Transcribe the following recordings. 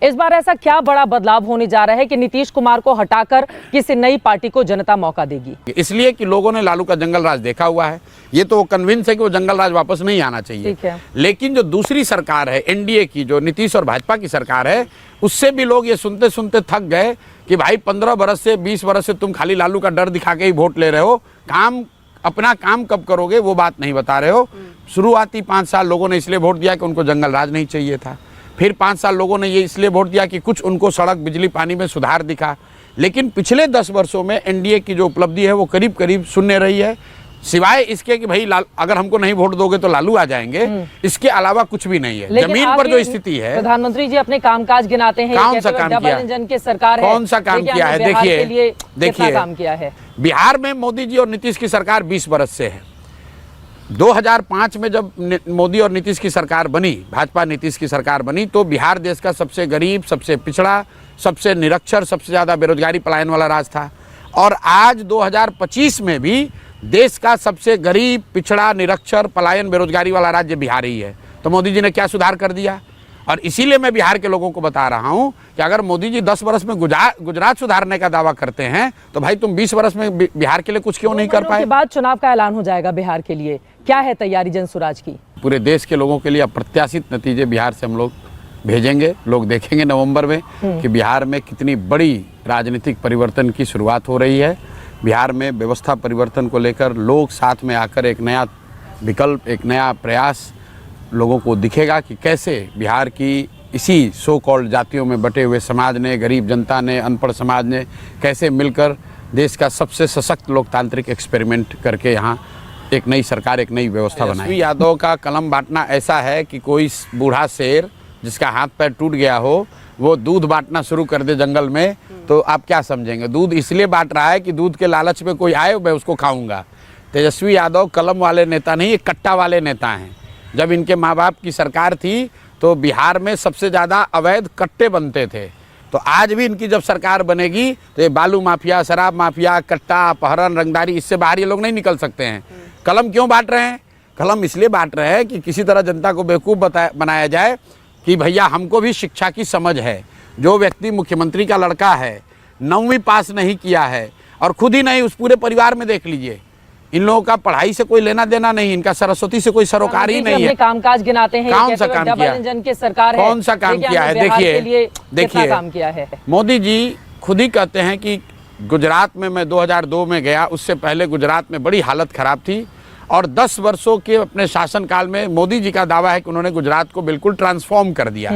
इस बार ऐसा क्या बड़ा बदलाव होने जा रहा है कि नीतीश कुमार को हटाकर किसी नई पार्टी को जनता मौका देगी? इसलिए कि लोगों ने लालू का जंगल राज देखा हुआ है। ये तो कन्विंस है कि वो जंगल राज वापस नहीं आना चाहिए। ठीक है। लेकिन जो दूसरी सरकार है एनडीए की, जो नीतीश और भाजपा की सरकार है, उससे भी लोग ये सुनते सुनते थक गए कि भाई 15 बरस से 20 बरस से तुम खाली लालू का डर दिखा के ही वोट ले रहे हो, अपना काम कब करोगे वो बात नहीं बता रहे हो। शुरुआती 5 साल लोगों ने इसलिए वोट दिया कि उनको जंगल राज नहीं चाहिए था। फिर 5 साल लोगों ने ये इसलिए वोट दिया कि कुछ उनको सड़क बिजली पानी में सुधार दिखा। लेकिन पिछले 10 वर्षों में एनडीए की जो उपलब्धि है वो करीब करीब शून्य रही है, सिवाय इसके कि भाई अगर हमको नहीं वोट दोगे तो लालू आ जाएंगे। इसके अलावा कुछ भी नहीं है। जमीन पर जो स्थिति है, प्रधानमंत्री जी अपने कामकाज गिनाते हैं, कौन सा काम किया, इंजन की सरकार है, कौन सा काम किया है? देखिए काम किया है बिहार में मोदी जी और नीतीश की सरकार 20 बरस से है। 2005 में जब मोदी और नीतीश की सरकार बनी, भाजपा नीतीश की सरकार बनी, तो बिहार देश का सबसे गरीब, सबसे पिछड़ा, सबसे निरक्षर, सबसे ज़्यादा बेरोजगारी पलायन वाला राज्य था। और आज 2025 में भी देश का सबसे गरीब, पिछड़ा, निरक्षर, पलायन, बेरोजगारी वाला राज्य बिहार ही है। तो मोदी जी ने क्या सुधार कर दिया? और इसीलिए मैं बिहार के लोगों को बता रहा हूं कि अगर मोदी जी 10 वर्ष में गुजरात सुधारने का दावा करते हैं तो भाई तुम 20 वर्ष में बिहार के लिए कुछ क्यों नहीं कर पाए? बाद चुनाव का ऐलान हो जाएगा बिहार के लिए, क्या है तैयारी जनसुराज की? पूरे देश के लोगों के लिए अप्रत्याशित नतीजे बिहार से हम लोग भेजेंगे। लोग देखेंगे नवंबर में कि बिहार में कितनी बड़ी राजनीतिक परिवर्तन की शुरुआत हो रही है। बिहार में व्यवस्था परिवर्तन को लेकर लोग साथ में आकर एक नया विकल्प, एक नया प्रयास लोगों को दिखेगा कि कैसे बिहार की इसी सो कॉल्ड जातियों में बटे हुए समाज ने, गरीब जनता ने, अनपढ़ समाज ने कैसे मिलकर देश का सबसे सशक्त लोकतांत्रिक एक्सपेरिमेंट करके यहाँ एक नई सरकार, एक नई व्यवस्था बनाई। तेजस्वी यादव का कलम बांटना ऐसा है कि कोई बूढ़ा शेर जिसका हाथ पैर टूट गया हो वो दूध बांटना शुरू कर दे जंगल में, तो आप क्या समझेंगे? दूध इसलिए बांट रहा है कि दूध के लालच में कोई आए मैं उसको खाऊंगा। तेजस्वी यादव कलम वाले नेता नहीं, ये कट्टा वाले नेता हैं। जब इनके माँ बाप की सरकार थी तो बिहार में सबसे ज़्यादा अवैध कट्टे बनते थे। तो आज भी इनकी जब सरकार बनेगी तो ये बालू माफिया, शराब माफिया, कट्टा, अपहरण, रंगदारी, इससे बाहर ये लोग नहीं निकल सकते हैं। कलम क्यों बांट रहे हैं? कलम इसलिए बांट रहे हैं कि किसी तरह जनता को बेवकूफ़ बनाया जाए कि भैया हमको भी शिक्षा की समझ है। जो व्यक्ति मुख्यमंत्री का लड़का है, 9वीं पास नहीं किया है, और खुद ही नहीं, उस पूरे परिवार में देख लीजिए, इन लोगों का पढ़ाई से कोई लेना देना नहीं, इनका सरस्वती से कोई सरोकार ही नहीं है। कामकाज गिनाते हैं, कौन सा काम किया? इंजन की सरकार है, कौन सा काम किया है? देखिए काम किया है मोदी जी खुद ही कहते हैं कि गुजरात में मैं 2002 में गया, उससे पहले गुजरात में बड़ी हालत खराब थी, और 10 वर्षों के अपने शासनकाल में मोदी जी का दावा है कि उन्होंने गुजरात को बिल्कुल ट्रांसफॉर्म कर दिया।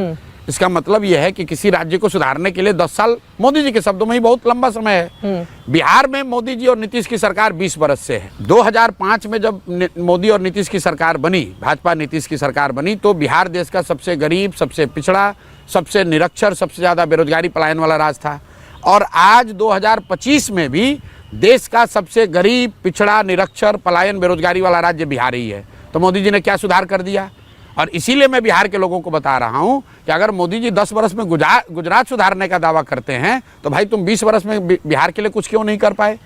इसका मतलब यह है कि किसी राज्य को सुधारने के लिए 10 साल, मोदी जी के शब्दों में ही बहुत लंबा समय है। बिहार में मोदी जी और नीतीश की सरकार 20 बरस से है। 2005 में जब मोदी और नीतीश की सरकार बनी, भाजपा नीतीश की सरकार बनी, तो बिहार देश का सबसे गरीब, सबसे पिछड़ा, सबसे निरक्षर, सबसे ज़्यादा बेरोजगारी पलायन वाला राज्य था। और आज 2025 में भी देश का सबसे गरीब, पिछड़ा, निरक्षर, पलायन, बेरोजगारी वाला राज्य बिहार ही है। तो मोदी जी ने क्या सुधार कर दिया? और इसीलिए मैं बिहार के लोगों को बता रहा हूं कि अगर मोदी जी 10 वर्ष में गुजरात सुधारने का दावा करते हैं तो भाई तुम 20 वर्ष में बिहार के लिए कुछ क्यों नहीं कर पाए?